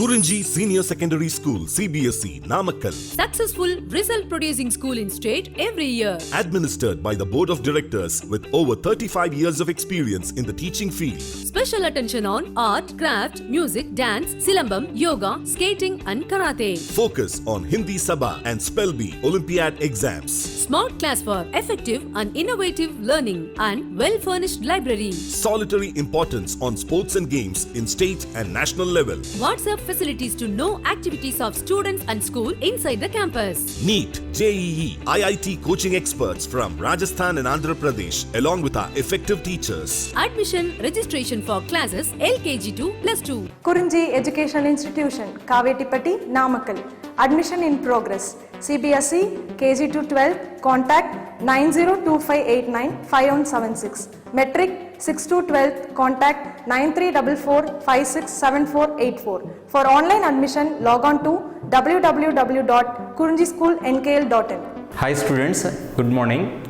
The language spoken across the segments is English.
Kurinji Senior Secondary School, CBSE, Namakkal. Successful result producing school in state every year. Administered by the Board of Directors with over 35 years of experience in the teaching field. Special attention on art, craft, music, dance, silambam, yoga, skating and karate. Focus on Hindi Sabha and Spell Bee Olympiad exams. Smart class for effective and innovative learning and well-furnished library. Solitary importance on sports and games in state and national level. WhatsApp facilities to know activities of students and school inside the campus. NEET, JEE, IIT coaching experts from Rajasthan and Andhra Pradesh along with our effective teachers. Admission registration for classes LKG to +2. Kurinji Educational Institution, Kavetipatti, Namakkal. Admission in progress. CBSE, KG to 12, contact 9025895176. Metric 6 to 12, contact 9344567484. For online admission, log on to www.kurinjischoolnkl.in. Hi students, good morning.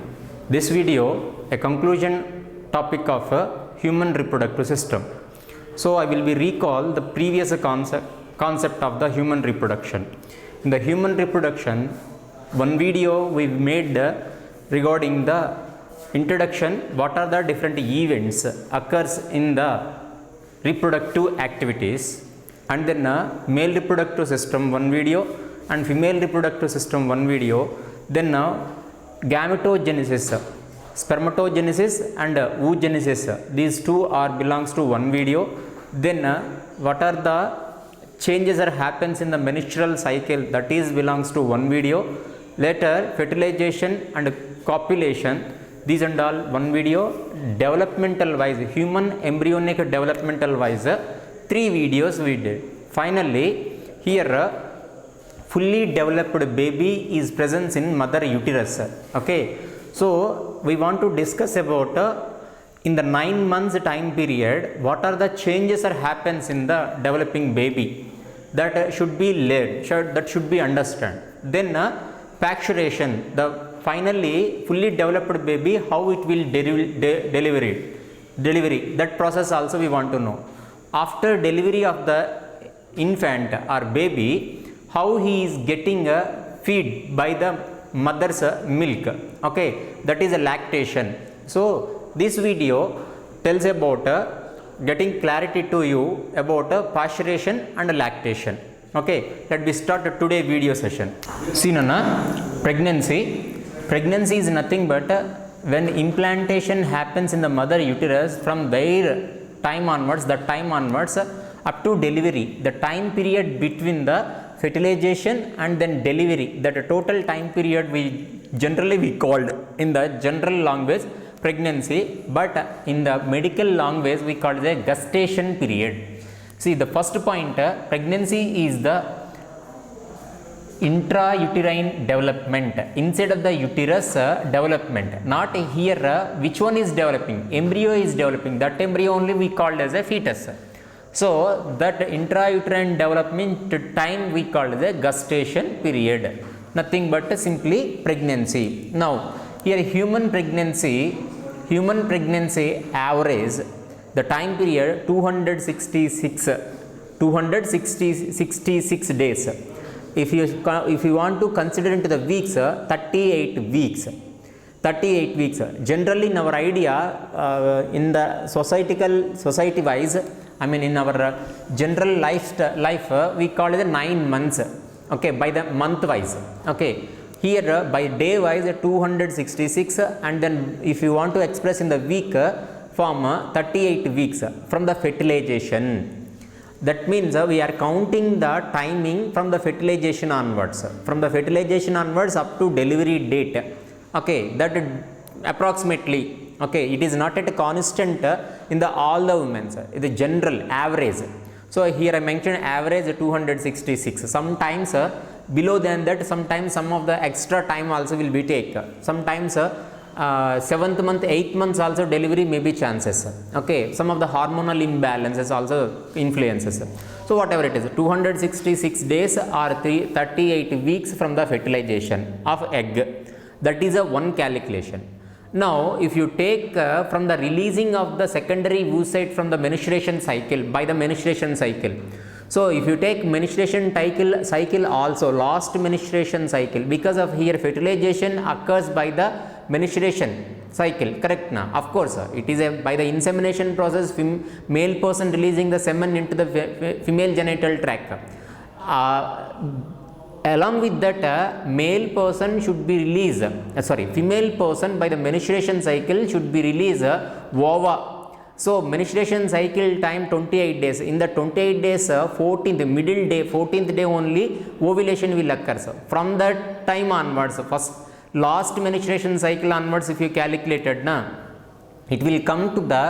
This video a conclusion topic of human reproductive system. So I will be recall the previous concept of the human reproduction. In the human reproduction, one video we made regarding the introduction, what are the different events occurs in the reproductive activities, and then male reproductive system one video and female reproductive system one video, then gametogenesis, spermatogenesis and oogenesis, these two are belongs to one video. Then what are the changes that happens in the menstrual cycle, that is belongs to one video. Later fertilization and copulation, these and all one video. Developmental wise, human embryonic developmental wise, 3 videos we did. Finally here fully developed baby is present in mother uterus. Okay, so we want to discuss about in the 9 months time period, what are the changes that happens in the developing baby, that should be learned, that should be understood. Then pacturation, the finally fully developed baby, how it will delivery, that process also we want to know. After delivery of the infant or baby, how he is getting feed by the mother's milk. Okay, that is a lactation. So this video tells about getting clarity to you about pasteurization and lactation. Okay, let me start today video session. See Nana, pregnancy is nothing but when implantation happens in the mother uterus, from their time onwards, up to delivery, the time period between the fertilization and then delivery, that total time period we called in the general language pregnancy, but in the medical language we call it a gestation period. See, the first point, pregnancy is the intrauterine development, inside of the uterus development, not here which one is developing, embryo is developing, that embryo only we called as a fetus. So that intrauterine development time we call the gestation period, nothing but simply pregnancy. Now here human pregnancy average, the time period 266 days. If you want to consider into the weeks, 38 weeks. Generally in our idea, in the society wise, I mean in our general life we call it 9 months. Okay, by the month wise. Okay, here by day wise 266, and then if you want to express in the week form 38 weeks from the fertilization. That means we are counting the timing from the fertilization onwards. From the fertilization onwards up to delivery date. Okay, that approximately. Okay, it is not at a constant in the all the women. It is general average. So here I mentioned average 266. Sometimes below than that, sometimes some of the extra time also will be taken. Sometimes 7th month, 8th months also delivery may be chances. Okay, some of the hormonal imbalances also influences. So whatever it is, 266 days or 38 weeks from the fertilization of egg. That is a one calculation. Now if you take from the releasing of the secondary oocyte from the menstruation cycle, by the menstruation cycle, So if you take menstruation cycle also, last menstruation cycle, because of here fertilization occurs by the menstruation cycle, correct na? Of course, it is by the insemination process, male person releasing the semen into the female genital tract. Along with that, male person should be released, female person by the menstruation cycle should be released ova. So menstruation cycle time 28 days. In the 28 days, 14th day only ovulation will occur. From that time onwards, last menstruation cycle onwards, if you calculated, it will come to the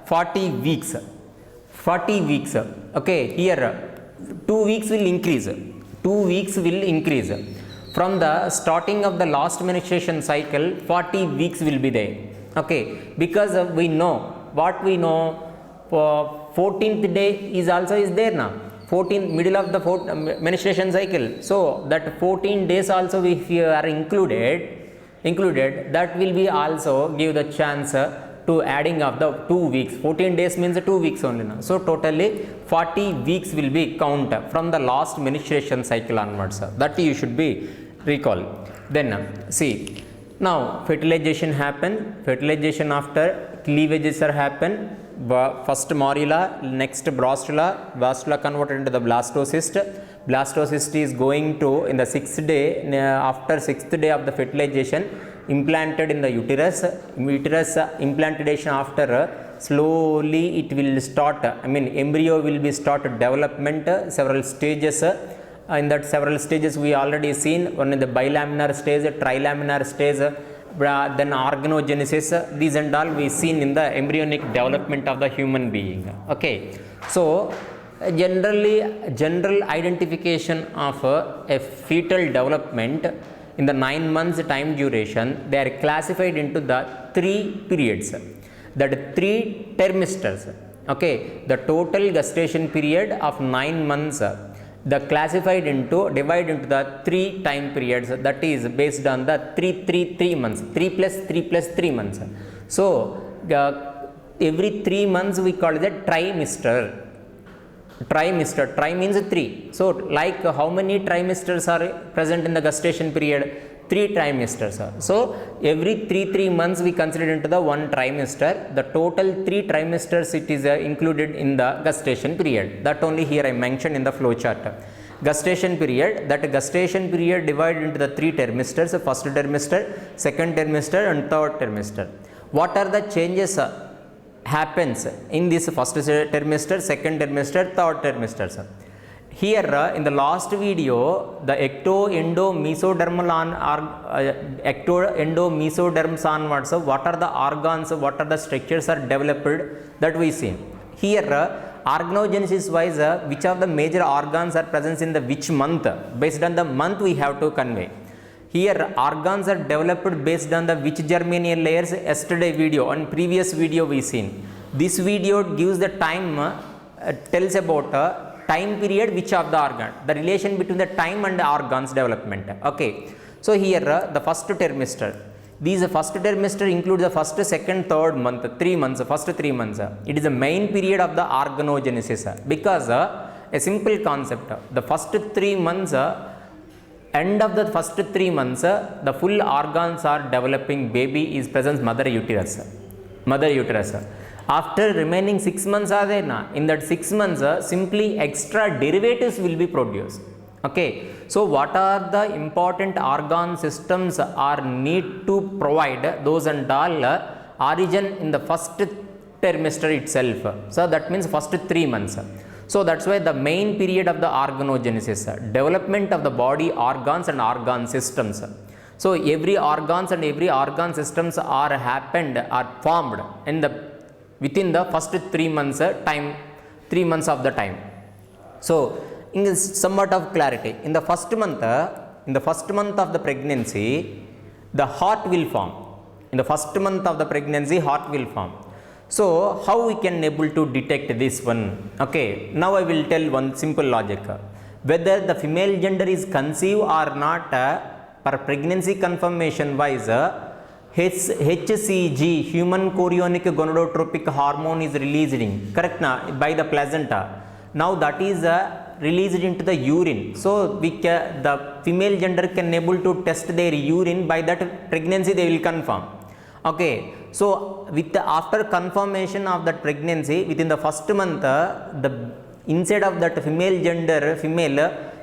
40 weeks. 40 weeks. Okay, here 2 weeks will increase. 2 weeks will increase. From the starting of the last menstruation cycle, 40 weeks will be there. Okay, because we know, what we know, 14th day is also there now. 14th, middle of the menstruation cycle. So that 14 days also, if you are included, that will be also give the chance to adding of the 2 weeks. 14 days means 2 weeks only now. So totally 40 weeks will be count from the last menstruation cycle onwards. That you should be recall. Then see, now fertilization happen. Fertilization after cleavages are happen. First morula, next blastula converted into the blastocyst. Blastocyst is going to, in the 6th day, after 6th day of the fertilization, implanted in the uterus. Implantation after, slowly it will start, embryo will be start development, several stages. In that several stages we already seen, one in the bilaminar stage, trilaminar stage, then organogenesis, these and all we seen in the embryonic development of the human being. Okay, so general identification of a fetal development in the 9 months time duration, they are classified into the 3 periods, that 3 trimesters. Okay, the total gestation period of 9 months, the classified into, divided into the 3 time periods, that is based on the 3 months, 3 plus 3 months. So every 3 months we call it a trimester. Tri means 3. So like how many trimesters are present in the gestation period? 3 trimesters. So every 3 months we consider into the 1 trimester. The total 3 trimesters it is included in the gestation period. That only here I mentioned in the flow chart. Gestation period, that gestation period divided into the 3 trimesters, first trimester, second trimester and third trimester. What are the changes happens in this first trimester, second trimester, third trimester? Here in the last video, the ecto-endo-mesodermal ecto-endo-mesoderms onwards, what are the organs, what are the structures are developed, that we see. Here organogenesis wise, which of the major organs are present in the which month, based on the month we have to convey. Here organs are developed based on the which germinal layers, yesterday video and previous video we seen. This video gives the time, tells about time period which of the organ, the relation between the time and the organs development. Okay, so here the first trimester, these first trimester includes the first, second, third month, 3 months, first 3 months. It is the main period of the organogenesis, because a simple concept, the first 3 months, end of the first 3 months, the full organs are developing, baby is present mother uterus. After remaining 6 months are there na, in that 6 months simply extra derivatives will be produced. Okay, so what are the important organ systems are need to provide, those and all origin in the first trimester itself. So that means first 3 months. So that's why the main period of the organogenesis, development of the body organs and organ systems. So every organs and every organ systems are formed in the within the first 3 months time, 3 months of the time. So in somewhat of clarity, in the first month of the pregnancy, the heart will form. In the first month of the pregnancy, heart will form. So how we can able to detect this one? Okay, now I will tell one simple logic. Whether the female gender is conceived or not, per pregnancy confirmation wise, HCG, human chorionic gonadotropic hormone, is released, correct na, by the placenta. Now that is released into the urine. So the female gender can able to test their urine. By that pregnancy they will confirm. Okay, so after confirmation of that pregnancy, within the first month, the inside of that female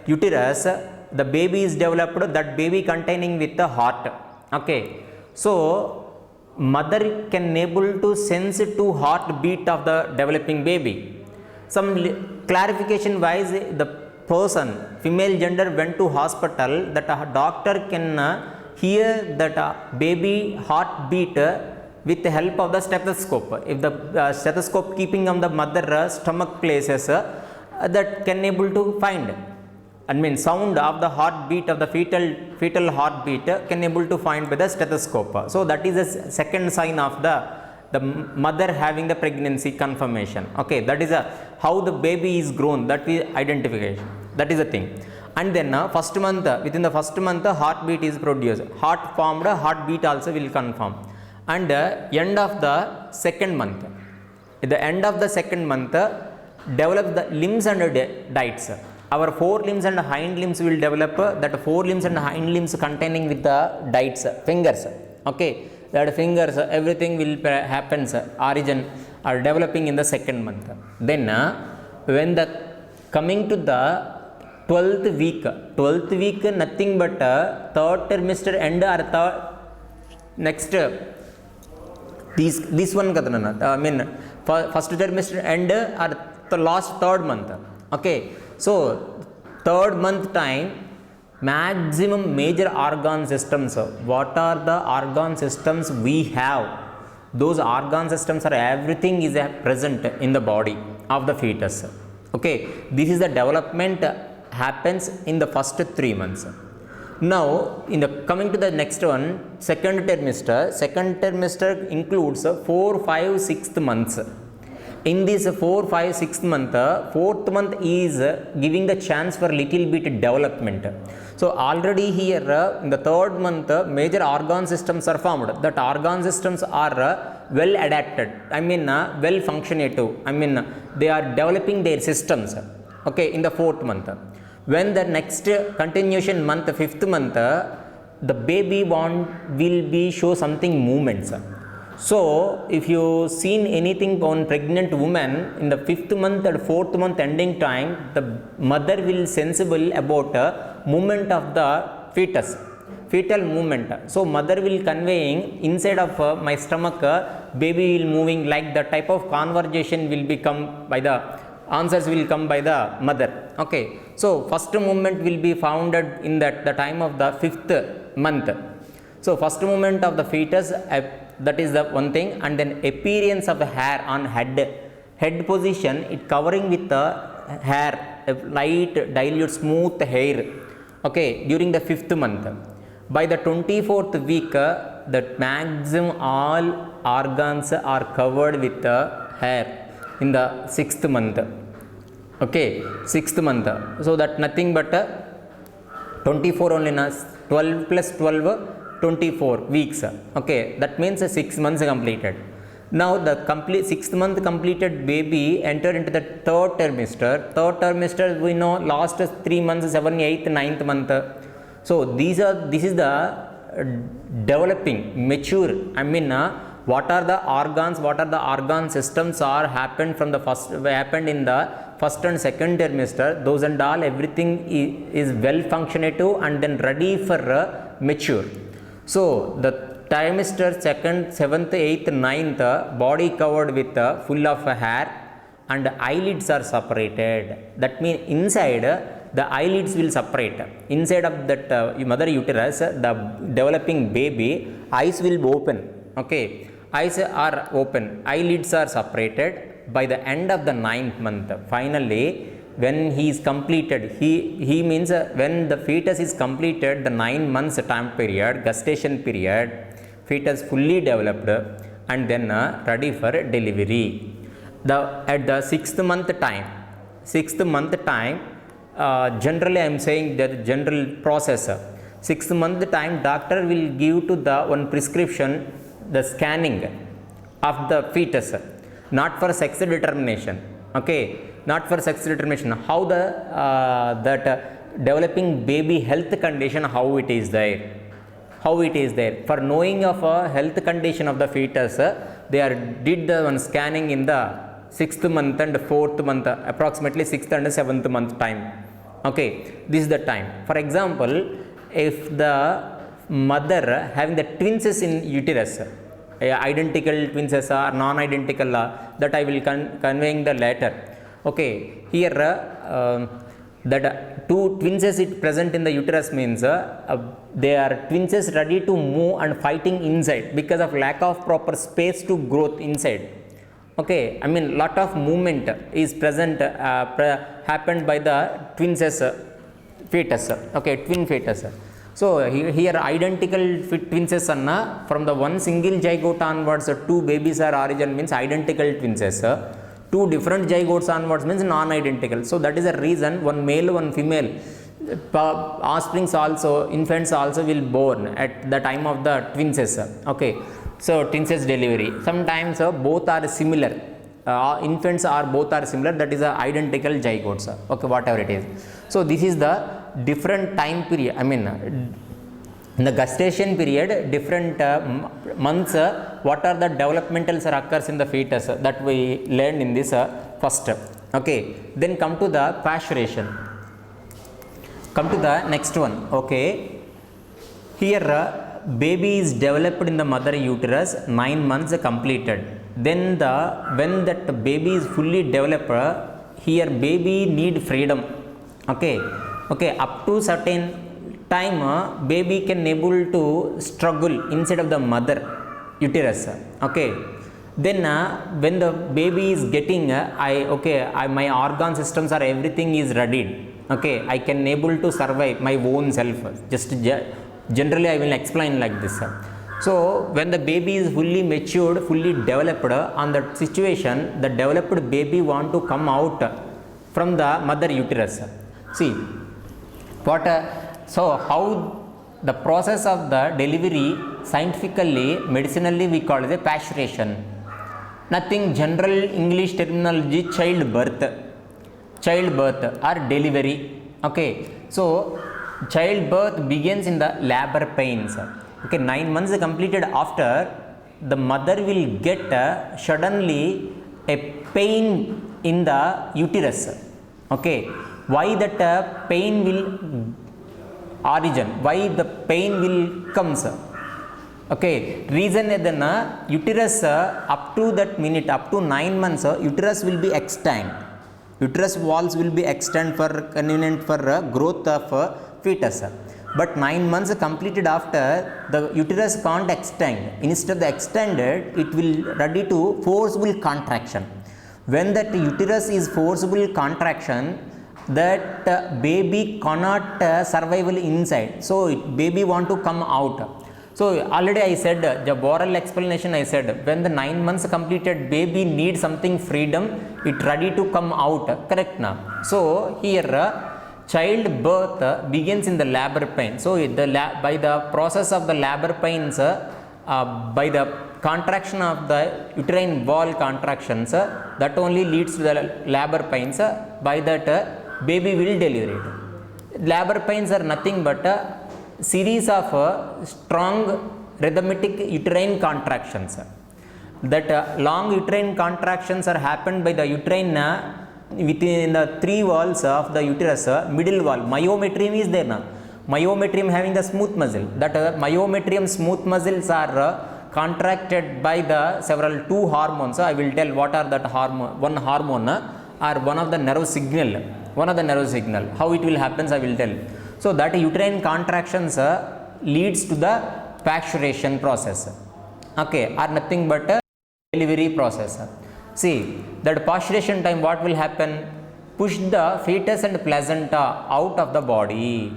uterus, the baby is developed, that baby containing with the heart. Okay, so mother can able to sense to heartbeat of the developing baby. Some clarification wise, the person female gender went to hospital, that a doctor can hear that baby heartbeat with the help of the stethoscope. If the stethoscope keeping on the mother stomach places, that can able to find, I mean sound of the heartbeat of the fetal heartbeat can able to find by the stethoscope. So that is a second sign of the mother having the pregnancy confirmation. Okay, that is how the baby is grown, that is identification, that is the thing. And then first month, within the first month heartbeat is produced, heart formed, heartbeat also will confirm. And end of the second month, at the end of the second month, develop the limbs and diets. Our forelimbs and hind limbs will develop, that forelimbs and hind limbs containing with the diets, fingers. Okay, that fingers, everything will happens, origin are developing in the second month. Then when the coming to the 12th week, nothing but third trimester end or third next this one kadana, I mean first trimester end or the last third month. Okay, so third month time, maximum major organ systems, what are the organ systems we have, those organ systems are everything is present in the body of the fetus. Okay, this is the development happens in the first 3 months. Now in the coming to the next one, second trimester includes 4, 5, 6th months. In this 4, 5, 6th month, 4th month is giving the chance for little bit development. So already here in the 3rd month, major organ systems are formed. That organ systems are well adapted, I mean well functionative, I mean they are developing their systems. Okay, in the 4th month. When the next continuation month, 5th month, the baby will be show something movements. So if you seen anything on pregnant woman in the 5th month or 4th month ending time, the mother will sensible about movement of the fetal movement. So mother will conveying inside of my stomach, baby will moving, like the type of conversation will become by the answers will come by the mother. Okay, so first movement will be founded in the time of the 5th month. So first movement of the fetus, that is the one thing. And then appearance of the hair on head position, it covering with the hair, light dilute smooth hair. Okay, during the 5th month. By the 24th week, the maximum all organs are covered with the hair in the 6th month. Okay, 6th month. So that nothing but 24 only, 12 plus 12, 24 weeks. Okay, that means 6 months completed. Now the complete 6th month completed baby entered into the 3rd trimester. 3rd trimester we know last 3 months, 7th, 8th, 9th month. So this is the developing, mature, I mean what are the organs, what are the organ systems are happened in the first and second trimester, those and all, everything is well functionative and then ready for mature. So the trimester 2nd, 7th, 8th, 9th, body covered with full of hair and eyelids are separated. That means inside the eyelids will separate. Inside of that mother uterus, the developing baby, eyes will open. Okay, eyes are open, eyelids are separated. By the end of the 9th month, finally when he is completed, he means when the fetus is completed the 9 months time period, gestation period, fetus fully developed and then ready for delivery. At the 6th month time, generally I am saying that general process, 6th month time doctor will give to the one prescription, the scanning of the fetus, not for sex determination. Okay, not for sex determination, how the that developing baby health condition, how it is there. For knowing of a health condition of the fetus, they did the one scanning in the 6th month and 4th month, approximately 6th and 7th month time. Okay, this is the time. For example, if the mother having the twins in uterus, identical twins or non-identical, that I will conveying the later. Okay, here that two twins is present in the uterus means they are twins ready to move and fighting inside because of lack of proper space to growth inside. Okay, I mean lot of movement is present happened by the twins fetus. Okay, twin fetus. So here identical twins from the one single zygote onwards, two babies are origin means identical twins. Two different zygotes onwards means non-identical. So that is the reason one male, one female offsprings also, infants also will born at the time of the twins. Okay, so twins delivery. Sometimes both are similar. Infants are both are similar. That is identical zygotes. Okay, whatever it is. So this is the different time period. I mean, in the gestation period, different months, what are the developmentals occurs in the fetus that we learned in this first. Okay, then come to the pasteurization. Come to the next one. Okay, here baby is developed in the mother uterus, 9 months completed. Then when that baby is fully developed, here baby need freedom. Okay, up to certain time baby can able to struggle inside of the mother uterus. Okay, then when the baby is getting my organ systems are everything is ready. Okay, I can able to survive my own self. Just generally I will explain like this. So when the baby is fully matured, fully developed, on that situation the developed baby want to come out from the mother uterus. See what so how the process of the delivery scientifically, medicinally we call it pasteurization. Nothing general English terminology, childbirth or delivery. Okay, so childbirth begins in the labor pains. Okay, 9 months completed after, the mother will get suddenly a pain in the uterus. Okay, why that pain will origin, why the pain will comes? Okay, reason is that uterus up to that minute, up to 9 months, uterus will be extend. Uterus walls will be extend for convenient for growth of fetus. But 9 months completed after, the uterus can't extend. Instead of the extended, it will ready to forcible contraction. When that uterus is forcible contraction, that baby cannot survival inside. So baby want to come out. So already I said the oral explanation. I said when the 9 months completed, baby needs something freedom. It ready to come out. Correct now. So here childbirth begins in the labor pain. So by the process of the labor pains, by the contraction of the uterine wall contractions, that only leads to the labor pains. By that baby will deliver it. Labor pains are nothing but a series of strong rhythmic uterine contractions. That long uterine contractions are happened by the uterine within the 3 walls of the uterus. Middle wall, myometrium is there now. Myometrium having the smooth muscle. That myometrium smooth muscles are contracted by the several 2 hormones. I will tell what are that hormone. One hormone or one of the nerve signal. How it will happen I will tell. So that uterine contractions leads to the pasteurization process. Okay, or nothing but a delivery process. See that pasteurization time, what will happen? Push the fetus and placenta out of the body.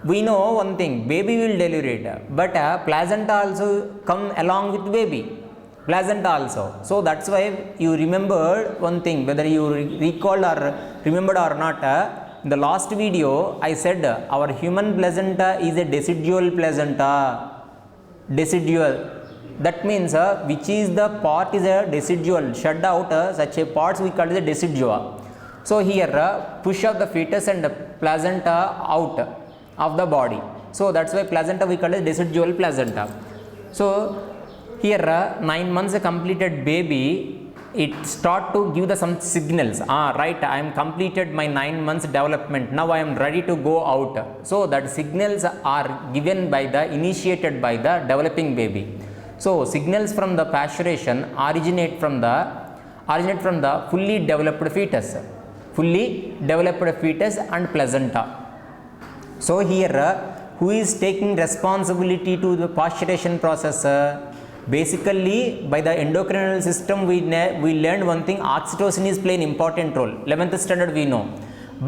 We know one thing, baby will deliver it, but placenta also come along with baby. Placenta also. So that's why you remembered one thing, whether you recalled or remembered or not. In the last video, I said our human placenta is a decidual placenta. Decidual. That means which is the part is a decidual. Shed out such a parts we call it a decidua. So here push of the fetus and placenta out of the body. So that's why placenta we call it decidual placenta. So here 9 months completed baby, it start to give the some signals. Right, I am completed my 9 months development, now I am ready to go out. So that signals are given by the initiated by the developing baby. So signals from the pasteurization originate from the fully developed fetus and placenta. So here who is taking responsibility to the pasteurization process? Basically by the endocrinal system we learned one thing, oxytocin is playing important role. 11th standard we know.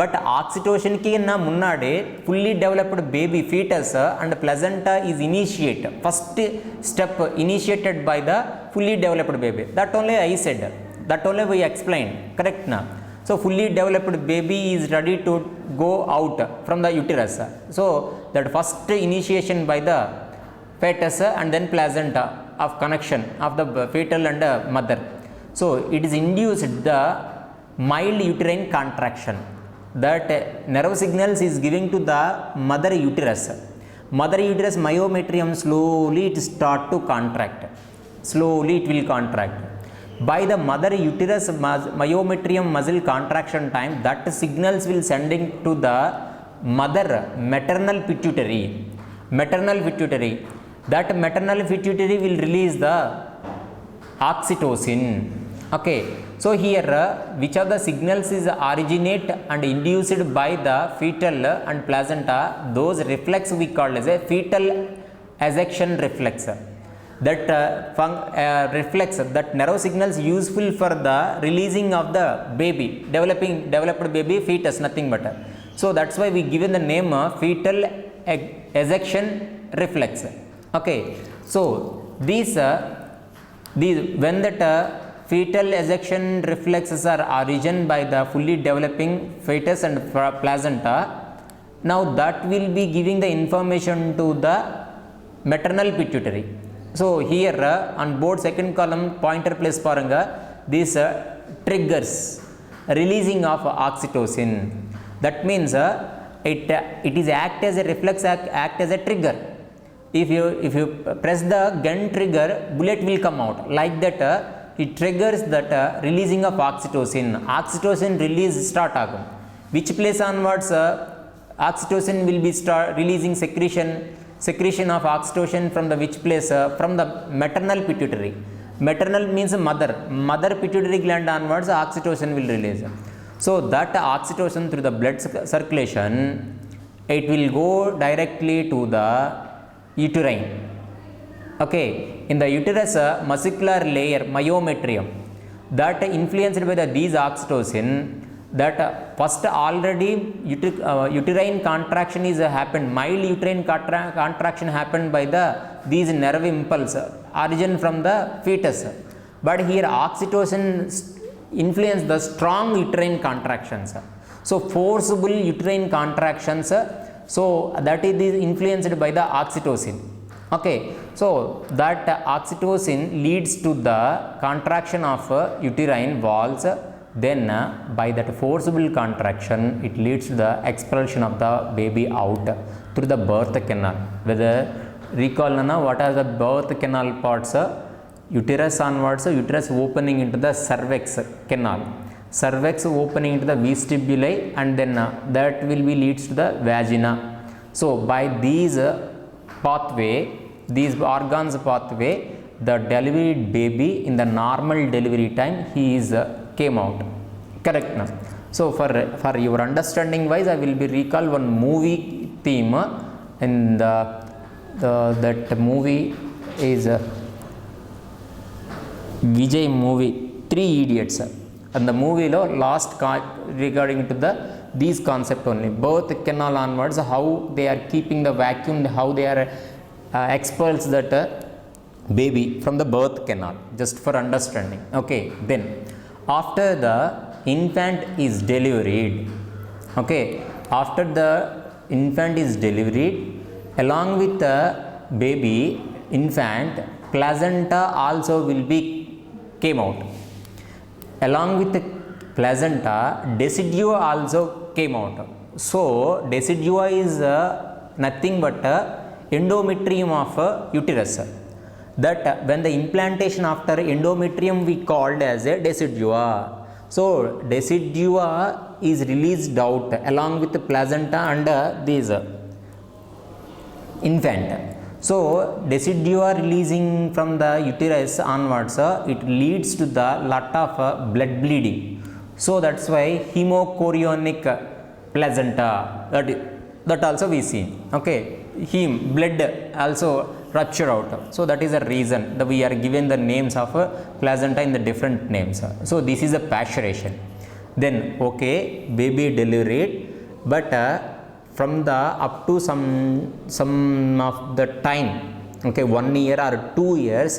But oxytocin ki na munnade fully developed baby fetus and placenta is initiate. First step initiated by the fully developed baby. That only I said. That only we explained. Correct na? So fully developed baby is ready to go out from the uterus. So that first initiation by the fetus and then placenta of connection of the fetal and mother. So it is induced the mild uterine contraction. That nerve signals is giving to the mother uterus. Mother uterus myometrium slowly it start to contract. Slowly it will contract. By the mother uterus myometrium muscle contraction time, that signals will sending to the mother maternal pituitary. That maternal pituitary will release the oxytocin. Okay, so here which of the signals is originate and induced by the fetal and placenta, those reflex we call as a fetal ejection reflex. That reflex, that nerve signals useful for the releasing of the baby, developed baby fetus, nothing but. So that's why we given the name fetal ejection reflex. Okay, so these when that fetal ejection reflexes are origin by the fully developing fetus and placenta, now that will be giving the information to the maternal pituitary. So here on board second column pointer place paranga, these triggers releasing of oxytocin. That means it is act as a reflex, act as a trigger. If you press the gun trigger, bullet will come out. Like that it triggers that releasing of oxytocin. Oxytocin release start agum. Which place onwards oxytocin will be start releasing secretion of oxytocin from the which place? From the maternal pituitary. Maternal means mother pituitary gland onwards oxytocin will release. So that oxytocin through the blood circulation, it will go directly to the uterine. Okay, in the uterus muscular layer myometrium, that influenced by these oxytocin, that first already uterine contraction is happened, mild uterine contraction happened by these nerve impulse origin from the fetus. But here oxytocin influence the strong uterine contractions. So forcible uterine contractions, so that is influenced by the oxytocin. Okay, so that oxytocin leads to the contraction of uterine walls. Then by that forcible contraction, it leads to the expulsion of the baby out through the birth canal. Whether recall what are the birth canal parts? Uterus onwards, uterus opening into the cervix canal, cervix opening into the vestibuli, and then that will be leads to the vagina. So by these pathway, these organs pathway, the delivered baby in the normal delivery time he is came out. Correct now? So for your understanding wise, I will be recall one movie theme, and that movie is Vijay movie, 3 Idiots. And the movie last regarding to these concept only, birth canal onwards, how they are keeping the vacuum, how they are expels that baby from the birth canal, just for understanding. Okay, then after the infant is delivered, okay, after the infant is delivered, along with the baby infant, placenta also will be came out. Along with the placenta, decidua also came out. So decidua is nothing but endometrium of uterus. That when the implantation after endometrium we called as a decidua. So decidua is released out along with the placenta and this infant. So decidua releasing from the uterus onwards, it leads to the lot of blood bleeding. So that's why hemochorionic placenta, that also we see. Okay, blood also rupture out. So that is the reason that we are given the names of placenta in the different names. So this is a pasteurization. Then okay, baby delivered, but from the up to some of the time, okay, 1 year or 2 years,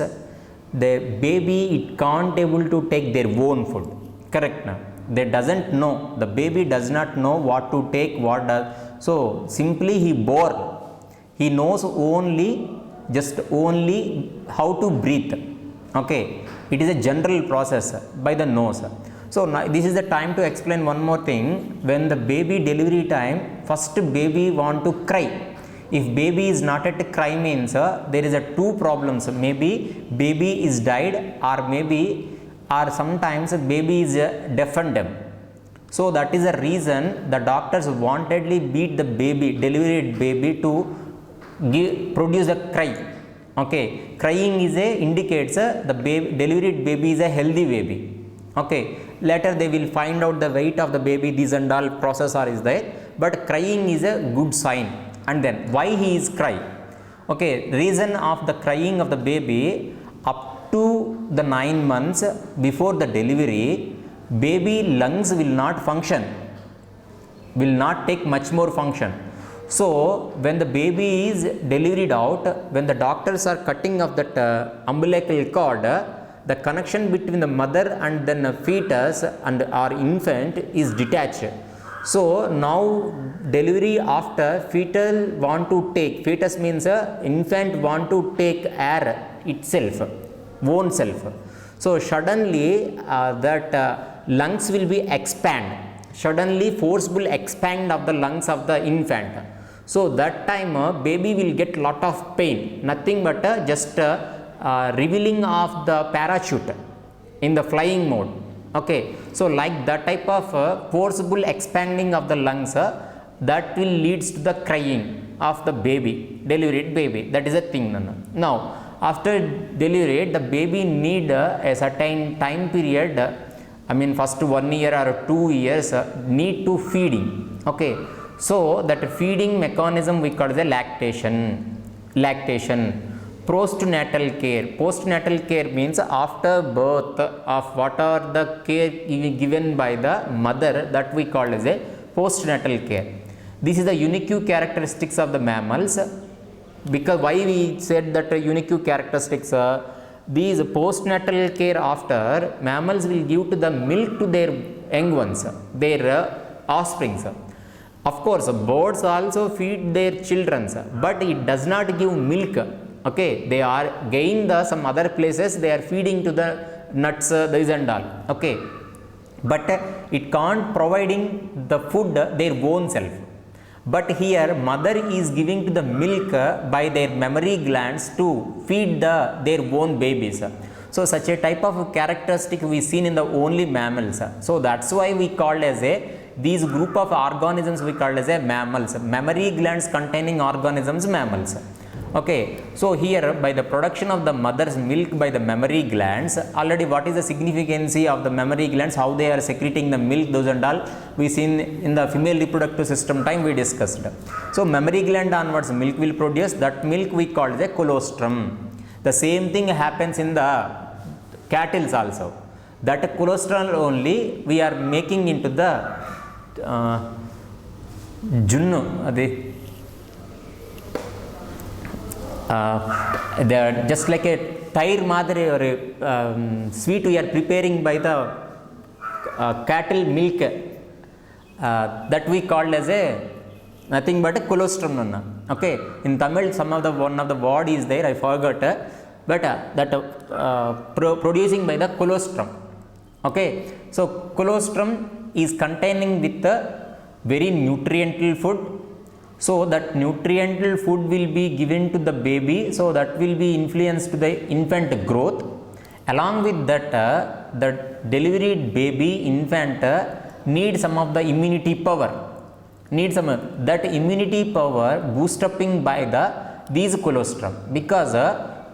the baby it can't able to take their own food. Correct now? They doesn't know. The baby does not know what to take, what does. So simply he bore. He knows only how to breathe. Okay, it is a general process by the nose. So now this is the time to explain one more thing. When the baby delivery time, first baby want to cry. If baby is not at cry means there is a two problems. Maybe baby is died, or sometimes baby is deaf and dumb. So that is the reason the doctors wantedly beat the baby, delivered baby, to produce a cry. Okay, crying is indicates the delivered baby is a healthy baby. Okay, later they will find out the weight of the baby, these and all processor is there, but crying is a good sign. And then why he is cry? Okay, reason of the crying of the baby, up to the 9 months before the delivery, baby lungs will not function, will not take much more function. So when the baby is delivered out, when the doctors are cutting off that umbilical cord, the connection between the mother and then a fetus and our infant is detached. So now delivery after, fetus means infant want to take air itself, own self. So suddenly that lungs will be expand, suddenly forcible expand of the lungs of the infant. So that time baby will get lot of pain, nothing but just revealing of the parachute in the flying mode. Okay, so like that type of forcible expanding of the lungs, that will leads to the crying of the baby, delivered baby. That is a thing. Now after delivery, the baby need a certain time period, first 1 year or 2 years need to feeding. Okay, so that feeding mechanism we call the lactation. Postnatal care means after birth of what are the care given by the mother, that we call as a postnatal care. This is the unique characteristics of the mammals. Because why we said that unique characteristics, these postnatal care after, mammals will give to the milk to their young ones, their offsprings. Of course birds also feed their children, but it does not give milk. Okay, they are gain some other places, they are feeding to the nuts, this and all. Okay, but it can't providing the food their own self. But here mother is giving to the milk by their mammary glands to feed their own babies. So such a type of characteristic we seen in the only mammals. So that's why we called as these group of organisms we called as mammals, mammary glands containing organisms, mammals. Okay, so here by the production of the mother's milk by the mammary glands, already what is the significance of the mammary glands, how they are secreting the milk, those and all we seen in the female reproductive system time we discussed. So mammary gland onwards milk will produce, that milk we call the colostrum. The same thing happens in the cattle also. That colostrum only we are making into the junnu, they are just like a tire madre or a sweet we are preparing by the cattle milk, that we called as nothing but a colostrum. Okay, in Tamil one of the word is there, I forgot, but that producing by the colostrum. Okay, so colostrum is containing with a very nutriental food, so that nutriental food will be given to the baby, so that will be influenced to the infant growth. Along with that, the delivered baby infant needs some of the immunity power, needs some that immunity power boost upping by the these colostrum, because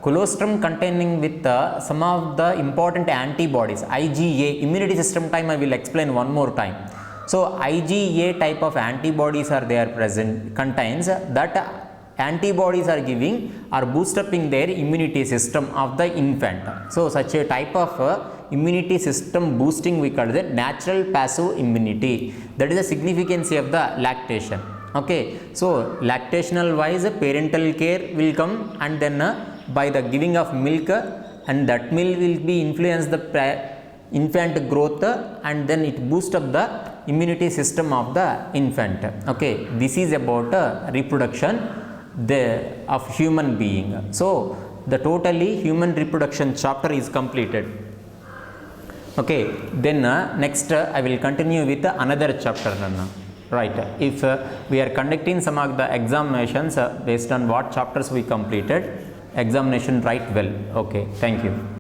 colostrum containing with some of the important antibodies, IgA, immunity system time I will explain one more time. So IgA type of antibodies are there present, contains that antibodies are giving or boost upping their immunity system of the infant. So such a type of immunity system boosting we call it natural passive immunity. That is the significance of the lactation. Okay, so lactational wise parental care will come, and then by the giving of milk, and that milk will be influence the infant growth, and then it boost up the immunity system of the infant. Okay, this is about reproduction of human being. So the totally human reproduction chapter is completed. Okay, then next I will continue with another chapter. Right, if we are conducting some of the examinations based on what chapters we completed, examination write well. Okay, thank you.